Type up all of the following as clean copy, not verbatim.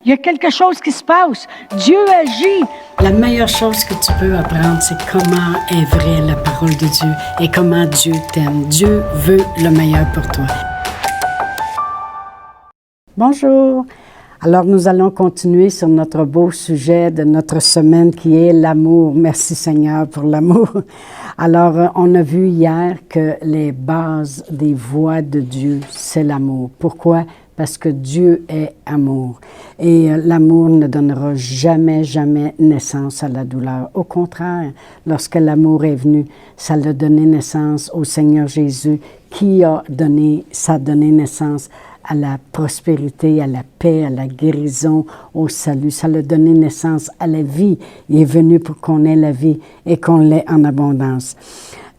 Il y a quelque chose qui se passe. Dieu agit. La meilleure chose que tu peux apprendre, c'est comment est vraie la parole de Dieu et comment Dieu t'aime. Dieu veut le meilleur pour toi. Bonjour. Alors, nous allons continuer sur notre beau sujet de notre semaine qui est l'amour. Merci Seigneur pour l'amour. Alors, on a vu hier que les bases des voies de Dieu, c'est l'amour. Pourquoi? Parce que Dieu est amour. Et l'amour ne donnera jamais, jamais naissance à la douleur. Au contraire, lorsque l'amour est venu, ça a donné naissance au Seigneur Jésus qui a donné naissance à la prospérité, à la paix, à la guérison, au salut. Ça a donné naissance à la vie. Il est venu pour qu'on ait la vie et qu'on l'ait en abondance.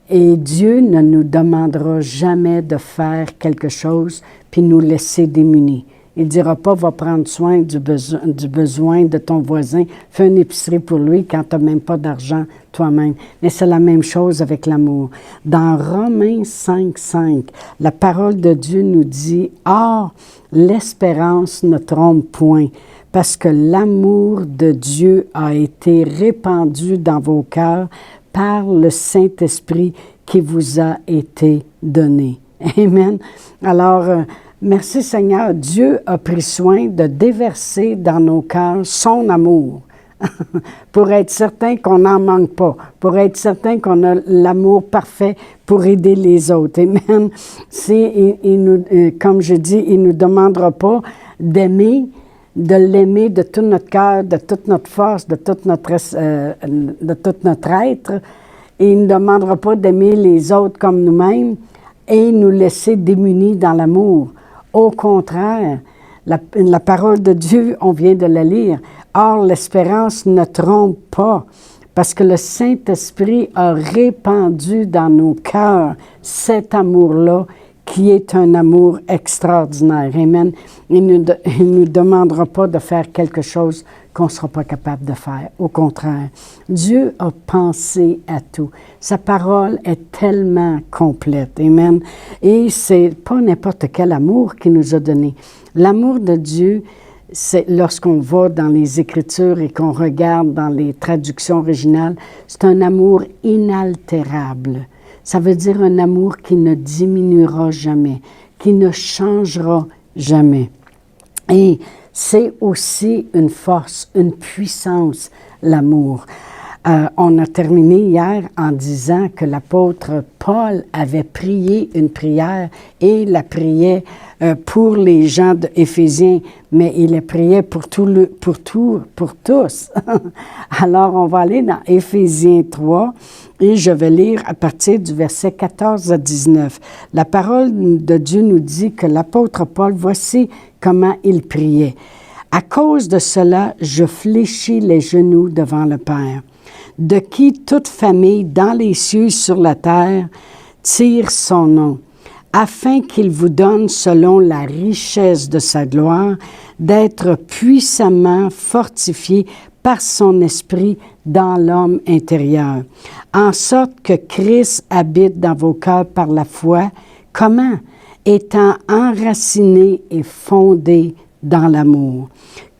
Et Dieu ne nous demandera jamais de faire quelque chose puis nous laisser démunis. Il ne dira pas, va prendre soin du besoin de ton voisin, fais une épicerie pour lui quand tu n'as même pas d'argent toi-même. Mais c'est la même chose avec l'amour. Dans Romains 5,5, la parole de Dieu nous dit, « Or, l'espérance ne trompe point, parce que l'amour de Dieu a été répandu dans vos cœurs par le Saint-Esprit qui vous a été donné. » Amen. Alors, merci Seigneur, Dieu a pris soin de déverser dans nos cœurs son amour pour être certain qu'on n'en manque pas, pour être certain qu'on a l'amour parfait pour aider les autres. Amen. Comme je dis, il ne nous demandera pas d'aimer, de l'aimer de tout notre cœur, de toute notre force, de tout notre être. Et il ne demandera pas d'aimer les autres comme nous-mêmes et nous laisser démunis dans l'amour. Au contraire, la parole de Dieu, on vient de la lire. Or, l'espérance ne trompe pas, parce que le Saint-Esprit a répandu dans nos cœurs cet amour-là, qui est un amour extraordinaire. Amen. Il ne nous demandera pas de faire quelque chose qu'on ne sera pas capable de faire. Au contraire, Dieu a pensé à tout. Sa parole est tellement complète. Amen. Et c'est pas n'importe quel amour qu'il nous a donné. L'amour de Dieu, c'est lorsqu'on va dans les Écritures et qu'on regarde dans les traductions originales, c'est un amour inaltérable. Ça veut dire un amour qui ne diminuera jamais, qui ne changera jamais. Et c'est aussi une force, une puissance, l'amour. On a terminé hier en disant que l'apôtre Paul avait prié une prière et la priait pour les gens d'Éphésiens, mais il la priait pour tous. Alors, on va aller dans Éphésiens 3 et je vais lire à partir du verset 14 à 19. La parole de Dieu nous dit que l'apôtre Paul, voici comment il priait. « À cause de cela, je fléchis les genoux devant le Père, de qui toute famille dans les cieux et sur la terre tire son nom, afin qu'il vous donne, selon la richesse de sa gloire, d'être puissamment fortifié par son esprit dans l'homme intérieur, en sorte que Christ habite dans vos cœurs par la foi. Comment? Étant enraciné et fondé dans l'amour,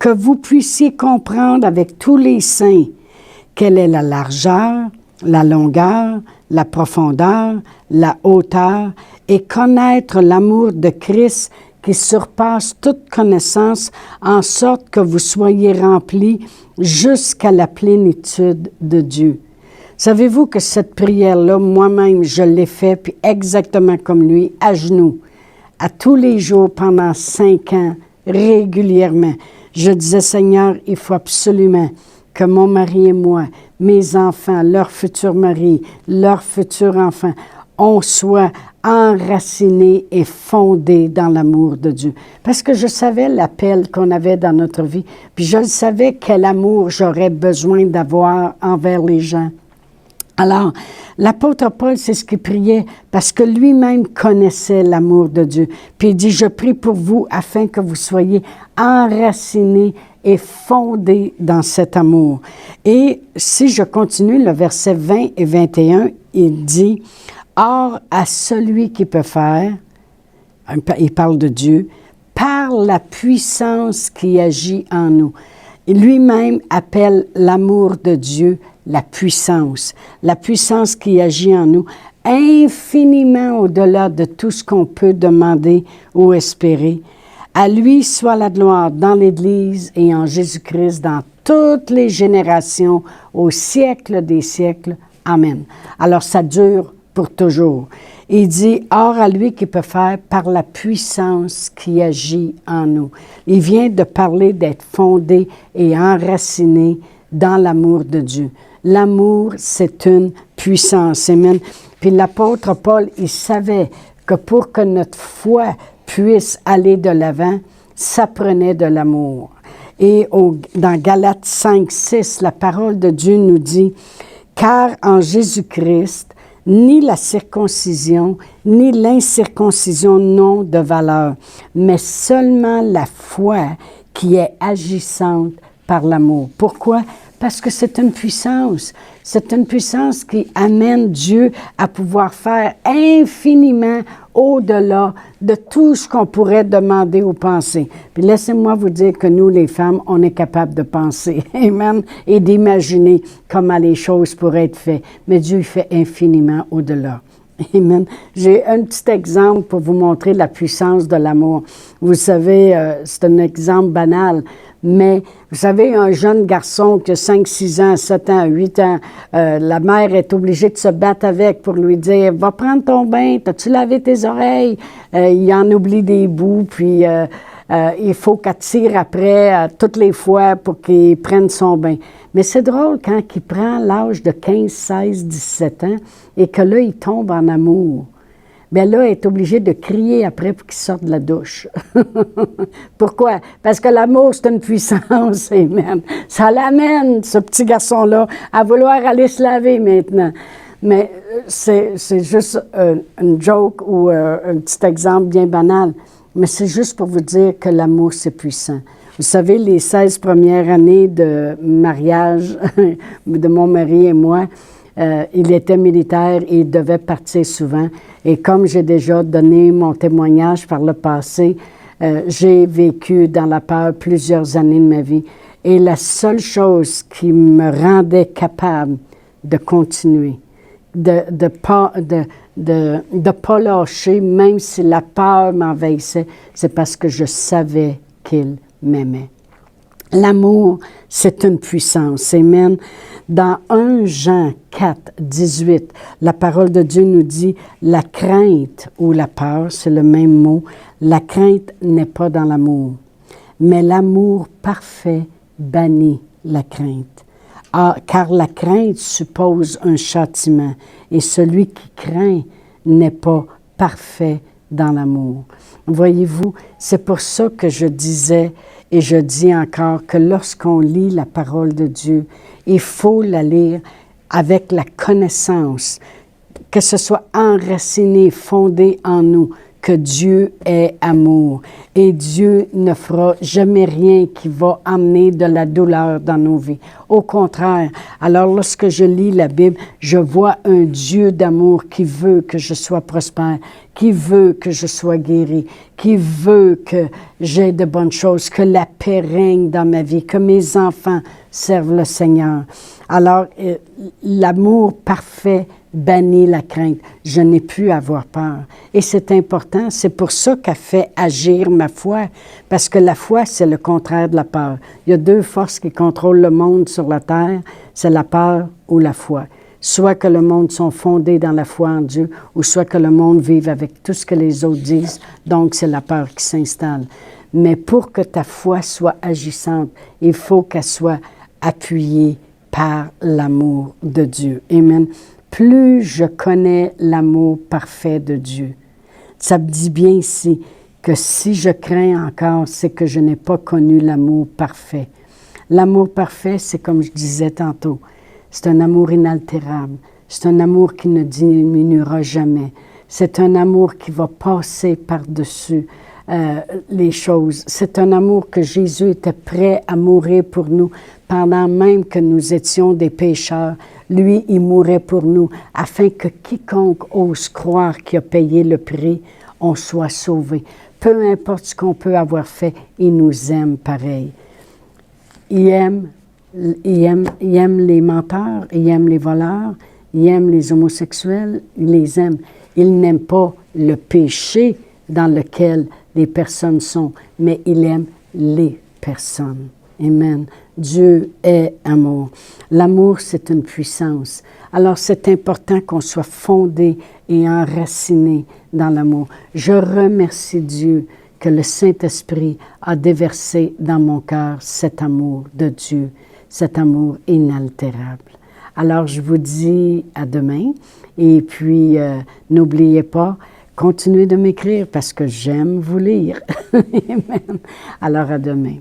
que vous puissiez comprendre avec tous les saints quelle est la largeur, la longueur, la profondeur, la hauteur, et connaître l'amour de Christ qui surpasse toute connaissance, en sorte que vous soyez remplis jusqu'à la plénitude de Dieu. Savez-vous que cette prière-là, moi-même, je l'ai faite, puis exactement comme lui, à genoux, à tous les jours pendant 5 ans, régulièrement. Je disais, Seigneur, il faut absolument que mon mari et moi, mes enfants, leur futur mari, leur futur enfant, on soit enracinés et fondés dans l'amour de Dieu. Parce que je savais l'appel qu'on avait dans notre vie, puis je savais quel amour j'aurais besoin d'avoir envers les gens. Alors, l'apôtre Paul, c'est ce qu'il priait, parce que lui-même connaissait l'amour de Dieu. Puis il dit, je prie pour vous afin que vous soyez enracinés et fondés dans cet amour. Et si je continue, le verset 20 et 21, il dit, « Or, à celui qui peut faire, il parle de Dieu, par la puissance qui agit en nous. Et lui-même appelle l'amour de Dieu la puissance qui agit en nous, infiniment au-delà de tout ce qu'on peut demander ou espérer. À lui soit la gloire dans l'Église et en Jésus-Christ dans toutes les générations, au siècle des siècles. Amen. Alors ça dure pour toujours. Il dit, or à lui qui peut faire par la puissance qui agit en nous. Il vient de parler d'être fondé et enraciné dans l'amour de Dieu. L'amour, c'est une puissance. Amen. Puis l'apôtre Paul, il savait que pour que notre foi puisse aller de l'avant, ça prenait de l'amour. Et dans Galates 5, 6, la parole de Dieu nous dit, « Car en Jésus-Christ, ni la circoncision, ni l'incirconcision n'ont de valeur, mais seulement la foi qui est agissante par l'amour. » Pourquoi? Parce que c'est une puissance. C'est une puissance qui amène Dieu à pouvoir faire infiniment au-delà de tout ce qu'on pourrait demander ou penser. Puis laissez-moi vous dire que nous, les femmes, on est capable de penser, amen, et d'imaginer comment les choses pourraient être faites. Mais Dieu fait infiniment au-delà. Amen. J'ai un petit exemple pour vous montrer la puissance de l'amour. Vous savez, c'est un exemple banal, mais vous savez, un jeune garçon qui a 5, 6 ans, 7 ans, 8 ans, la mère est obligée de se battre avec pour lui dire « Va prendre ton bain, t'as-tu lavé tes oreilles? » Il en oublie des bouts, puis il faut qu'elle tire après toutes les fois pour qu'il prenne son bain. Mais c'est drôle quand il prend l'âge de 15, 16, 17 ans et que là, il tombe en amour. Bien là, elle est obligée de crier après pour qu'il sorte de la douche. Pourquoi? Parce que l'amour, c'est une puissance, amen. Ça l'amène, ce petit garçon-là, à vouloir aller se laver maintenant. Mais c'est juste une joke ou un petit exemple bien banal. Mais c'est juste pour vous dire que l'amour, c'est puissant. Vous savez, les 16 premières années de mariage de mon mari et moi, il était militaire et il devait partir souvent. Et comme j'ai déjà donné mon témoignage par le passé, j'ai vécu dans la peur plusieurs années de ma vie. Et la seule chose qui me rendait capable de continuer, de pas lâcher, même si la peur m'envahissait, c'est parce que je savais qu'il m'aimait. L'amour, c'est une puissance. Amen. Dans 1 Jean 4, 18, la parole de Dieu nous dit « La crainte ou la peur, c'est le même mot, la crainte n'est pas dans l'amour, mais l'amour parfait bannit la crainte. Car la crainte suppose un châtiment, et celui qui craint n'est pas parfait dans l'amour. » Voyez-vous, c'est pour ça que je disais et je dis encore que lorsqu'on lit la parole de Dieu, il faut la lire avec la connaissance, que ce soit enraciné, fondé en nous, que Dieu est amour. Et Dieu ne fera jamais rien qui va amener de la douleur dans nos vies. Au contraire, alors lorsque je lis la Bible, je vois un Dieu d'amour qui veut que je sois prospère, qui veut que je sois guéri, qui veut que j'ai de bonnes choses, que la paix règne dans ma vie, que mes enfants servent le Seigneur. Alors, l'amour parfait bannit la crainte. Je n'ai plus à avoir peur. Et c'est important. C'est pour ça qu'a fait agir ma foi. Parce que la foi, c'est le contraire de la peur. Il y a 2 forces qui contrôlent le monde sur la terre. C'est la peur ou la foi. Soit que le monde soit fondé dans la foi en Dieu, ou soit que le monde vive avec tout ce que les autres disent. Donc, c'est la peur qui s'installe. Mais pour que ta foi soit agissante, il faut qu'elle soit appuyée par l'amour de Dieu. Amen. Plus je connais l'amour parfait de Dieu, ça me dit bien ici que si je crains encore, c'est que je n'ai pas connu l'amour parfait. L'amour parfait, c'est comme je disais tantôt, c'est un amour inaltérable, c'est un amour qui ne diminuera jamais, c'est un amour qui va passer par-dessus les choses. C'est un amour que Jésus était prêt à mourir pour nous pendant même que nous étions des pécheurs. Lui, il mourait pour nous afin que quiconque ose croire qu'il a payé le prix, on soit sauvé. peu importe ce qu'on peut avoir fait, il nous aime pareil. Il aime les menteurs, il aime les voleurs, il aime les homosexuels, il les aime. Il n'aime pas le péché dans lequel les personnes sont, mais il aime les personnes. Amen. Dieu est amour. L'amour, c'est une puissance. Alors, c'est important qu'on soit fondé et enraciné dans l'amour. Je remercie Dieu que le Saint-Esprit a déversé dans mon cœur cet amour de Dieu, cet amour inaltérable. Alors, je vous dis à demain. Et puis, n'oubliez pas, continuez de m'écrire parce que j'aime vous lire. Amen. Alors, à demain.